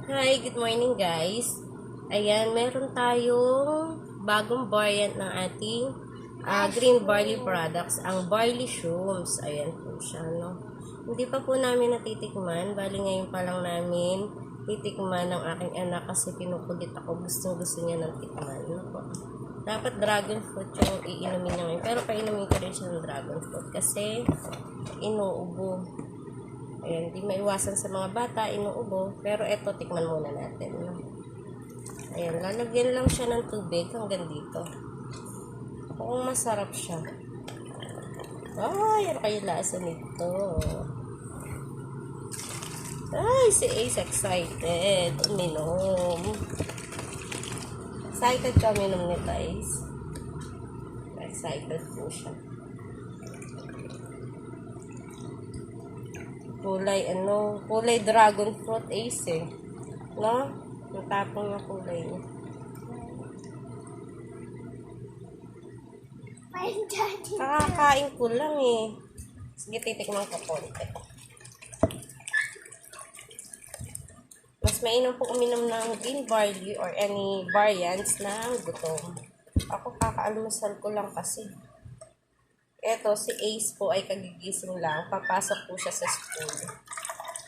Hi, good morning guys. Ayan, meron tayong bagong variant ng ating green barley products, ang barley shrooms. Ayan po siya, no? Hindi pa po namin natitikman, bali ngayon pa lang namin titikman ng aking anak kasi pinukulit ako, gusto niya ng tikman. No po? Dapat dragon fruit yung iinumin niya ngayon, pero painumin ko rin siya ng dragon fruit kasi inuubo. Ayan, di maiwasan sa mga bata, inuubo. Pero eto, tikman muna natin. No? Ayan, lalagyan lang siya ng tubig hanggang dito. Kung masarap siya. Ay, ano kayo lasa nito? Ay, si Ace excited. Uminom. Excited ka uminom nito, Ace. Excited po siya. Kulay dragon fruit Ace eh. No? Natapong yung kulay niya. Kakakain ko lang eh. Sige, titikman ko konti. Mas mainam po uminom ng green barley or any variants ng gutom. Ako kakaalmusal ko lang kasi. Eto, si Ace po ay kagigising lang. Papasok po siya sa school.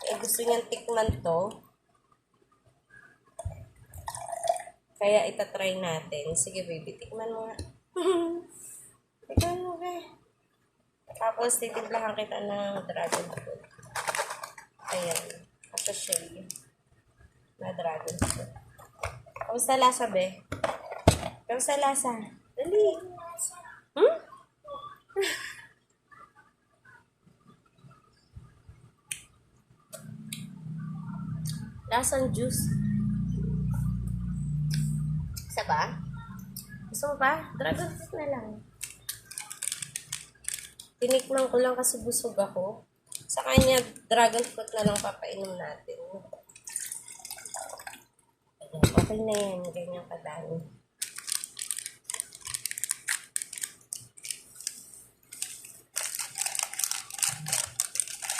Eh, gusto niyang tikman to. Kaya itatry natin. Sige, baby, tikman mo nga. Tikman mo, be. Tapos, titimplahan kita ng dragon fruit. Ayan. Ito siya na dragon fruit. Kamusta lasa, be? Kamusta lasa? Dali. Hmm? Lasang juice. Isa ba? Gusto mo ba? Dragon fruit na lang. Tinikman ko lang kasi busog ako. Sa kanya, dragon fruit na lang papainom natin. Okay na yan. Ganyan kadami.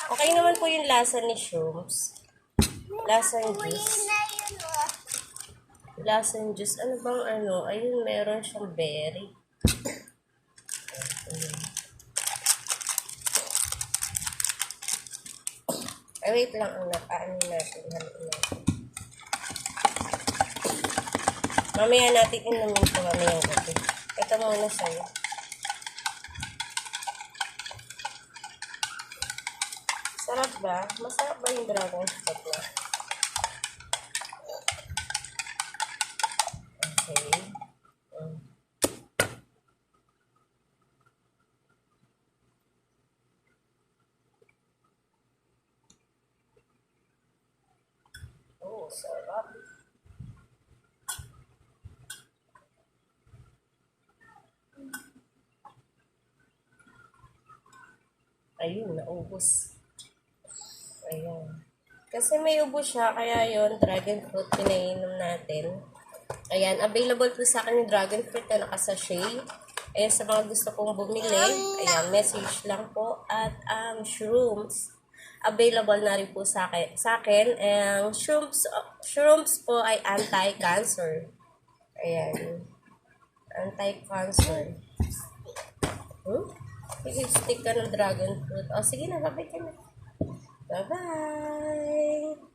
Okay naman po yung lasa ni shrooms. Lasang juice. Lasang juice. Ano bang ano? Ayun, meron siyang berry. Ay, wait lang. Ang napaano natin. Mamaya natin inumin ito mamayang gabi. Ito muna sa'yo. Sarap ba? Masarap ba yung dragon fruit na? Okay. Oh, sarap. Ayun, naubos. Ayun. Kasi may ubo siya, kaya yon dragon fruit pinainom natin. Ayan, available po sa akin yung dragon fruit na nakasachet. Ayan, sa mga gusto kong bumili, ayan, message lang po. At ang shrooms, available na rin po sa akin. Ang shrooms po ay anti-cancer. Ayan, anti-cancer. Sige, stick ka ng dragon fruit. O, sige na, babay ka na. Bye-bye!